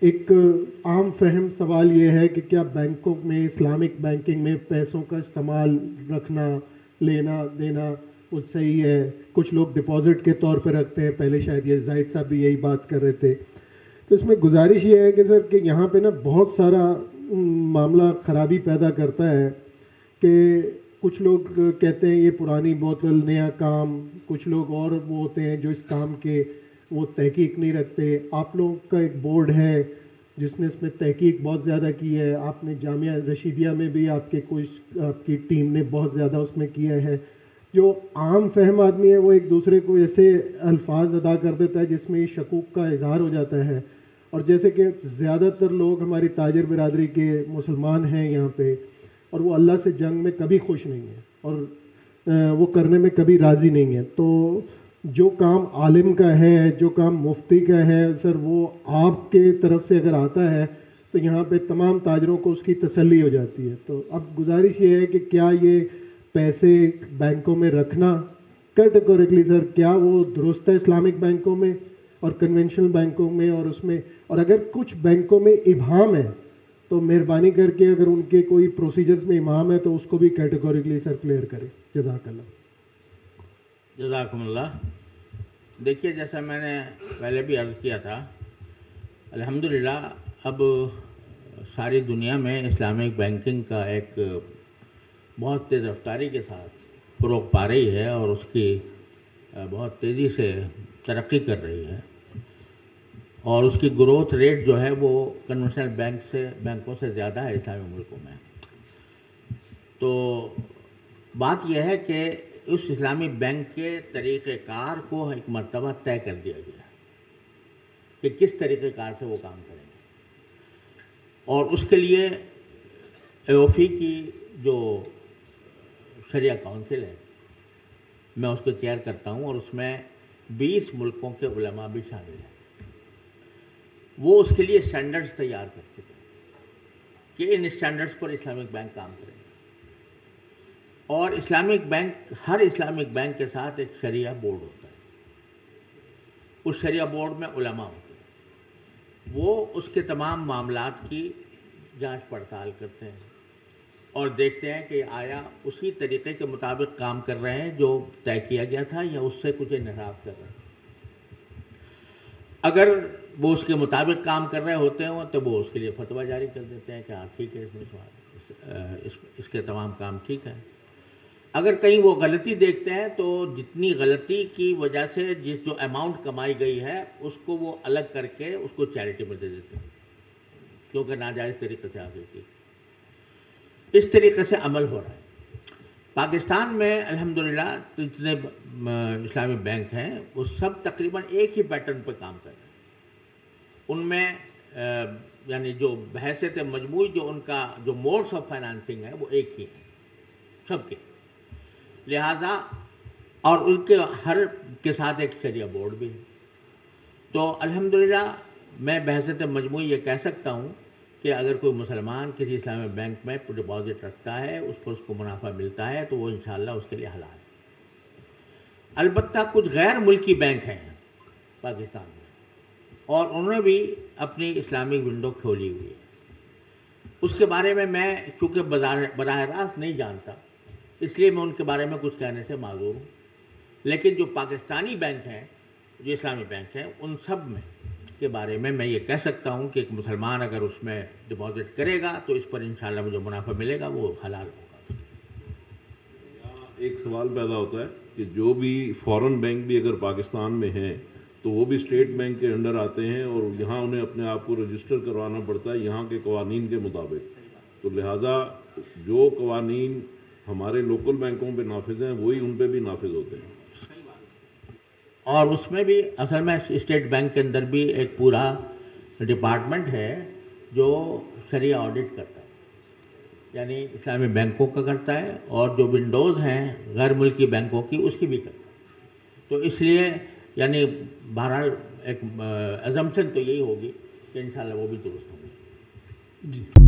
ایک عام فہم سوال یہ ہے کہ کیا بینکوں میں اسلامک بینکنگ میں پیسوں کا استعمال رکھنا لینا دینا وہ صحیح ہے؟ کچھ لوگ ڈپازٹ کے طور پہ رکھتے ہیں، پہلے شاید یہ زاہد صاحب بھی یہی بات کر رہے تھے. تو اس میں گزارش یہ ہے کہ سر کہ یہاں پہ نا بہت سارا معاملہ خرابی پیدا کرتا ہے کہ کچھ لوگ کہتے ہیں یہ پرانی بوتل نیا کام، کچھ لوگ اور وہ ہوتے ہیں جو اس کام کے وہ تحقیق نہیں رکھتے. آپ لوگوں کا ایک بورڈ ہے جس نے اس میں تحقیق بہت زیادہ کی ہے، آپ نے جامعہ رشیدیہ میں بھی آپ کی ٹیم نے بہت زیادہ اس میں کیا ہے. جو عام فہم آدمی ہے وہ ایک دوسرے کو ایسے الفاظ ادا کر دیتا ہے جس میں یہ شکوک کا اظہار ہو جاتا ہے. اور جیسے کہ زیادہ تر لوگ ہماری تاجر برادری کے مسلمان ہیں یہاں پہ، اور وہ اللہ سے جنگ میں کبھی خوش نہیں ہیں اور وہ کرنے میں کبھی راضی نہیں ہیں. تو جو کام عالم کا ہے، جو کام مفتی کا ہے سر، وہ آپ کے طرف سے اگر آتا ہے تو یہاں پہ تمام تاجروں کو اس کی تسلی ہو جاتی ہے. تو اب گزارش یہ ہے کہ کیا یہ پیسے بینکوں میں رکھنا کیٹیگوریکلی سر کیا وہ درست ہے اسلامک بینکوں میں اور کنونشنل بینکوں میں، اور اس میں، اور اگر کچھ بینکوں میں ابہام ہے تو مہربانی کر کے اگر ان کے کوئی پروسیجرز میں ابہام ہے تو اس کو بھی کیٹیگوریکلی سر کلیئر کریں. جزاک اللہ. جزاکم اللہ. دیکھیے، جیسا میں نے پہلے بھی عرض کیا تھا، الحمدللہ اب ساری دنیا میں اسلامک بینکنگ کا ایک بہت تیز رفتاری کے ساتھ فروغ پا رہی ہے اور اس کی بہت تیزی سے ترقی کر رہی ہے، اور اس کی گروتھ ریٹ جو ہے وہ کنونشنل بینکوں سے زیادہ ہے اسلامی ملکوں میں. تو بات یہ ہے کہ اس اسلامی بینک کے طریقہ کار کو ایک مرتبہ طے کر دیا گیا کہ کس طریقہ کار سے وہ کام کریں گے، اور اس کے لیے ایوفی کی جو شریعہ کونسل ہے میں اس کو چیئر کرتا ہوں، اور اس میں 20 ملکوں کے علماء بھی شامل ہیں. وہ اس کے لیے اسٹینڈرڈز تیار کر چکے ہیں کہ ان اسٹینڈرڈز پر اسلامک بینک کام کریں گے. اور اسلامک بینک، ہر اسلامک بینک کے ساتھ ایک شریعہ بورڈ ہوتا ہے. اس شریعہ بورڈ میں علماء ہوتے ہیں، وہ اس کے تمام معاملات کی جانچ پڑتال کرتے ہیں اور دیکھتے ہیں کہ آیا اسی طریقے کے مطابق کام کر رہے ہیں جو طے کیا گیا تھا یا اس سے کچھ انحراف کر رہے ہیں. اگر وہ اس کے مطابق کام کر رہے ہوتے ہیں تو وہ اس کے لیے فتویٰ جاری کر دیتے ہیں کہ ہاں ٹھیک ہے، اس کے تمام کام ٹھیک ہے. اگر کہیں وہ غلطی دیکھتے ہیں تو جتنی غلطی کی وجہ سے جو اماؤنٹ کمائی گئی ہے اس کو وہ الگ کر کے اس کو چیریٹی میں دے دیتے ہیں، کیونکہ ناجائز طریقے سے آ گئی تھی. اس طریقے سے عمل ہو رہا ہے. پاکستان میں الحمدللہ جتنے اسلامی بینک ہیں وہ سب تقریباً ایک ہی پیٹرن پہ کام کر رہے ہیں. ان میں یعنی جو بحیثیت مجموعی جو ان کا جو موڈس آف فائنانسنگ ہے وہ ایک ہی ہے سب کے. لہذا اور ان کے ہر کے ساتھ ایک شریعہ بورڈ بھی ہے. تو الحمدللہ میں بحیثیت مجموعی یہ کہہ سکتا ہوں کہ اگر کوئی مسلمان کسی اسلامی بینک میں ڈپازٹ رکھتا ہے، اس پر اس کو منافع ملتا ہے تو وہ انشاءاللہ اس کے لیے حلال ہے. البتہ کچھ غیر ملکی بینک ہیں پاکستان میں، اور انہوں نے بھی اپنی اسلامک ونڈو کھولی ہوئی ہے. اس کے بارے میں چونکہ براہ راست نہیں جانتا، اس لیے میں ان کے بارے میں کچھ کہنے سے معذور ہوں. لیکن جو پاکستانی بینک ہیں، جو اسلامی بینک ہیں، ان سب میں کے بارے میں یہ کہہ سکتا ہوں کہ ایک مسلمان اگر اس میں ڈپازٹ کرے گا تو اس پر انشاءاللہ مجھے منافع ملے گا، وہ حلال ہوگا. ایک سوال پیدا ہوتا ہے کہ جو بھی فورن بینک بھی اگر پاکستان میں ہیں تو وہ بھی اسٹیٹ بینک کے انڈر آتے ہیں اور یہاں انہیں اپنے آپ کو رجسٹر کروانا پڑتا ہے یہاں کے قوانین کے مطابق. تو لہٰذا جو قوانین ہمارے لوکل بینکوں پہ نافذ ہیں وہی ان پہ بھی نافذ ہوتے ہیں. اور اس میں بھی اصل میں اسٹیٹ بینک کے اندر بھی ایک پورا ڈپارٹمنٹ ہے جو شریعہ آڈٹ کرتا ہے، یعنی اسلامی بینکوں کا کرتا ہے، اور جو ونڈوز ہیں غیر ملکی بینکوں کی اس کی بھی کرتا ہے. تو اس لیے یعنی بہرحال ایک ایزمپشن تو یہی ہوگی کہ انشاءاللہ وہ بھی درست ہوگی. جی.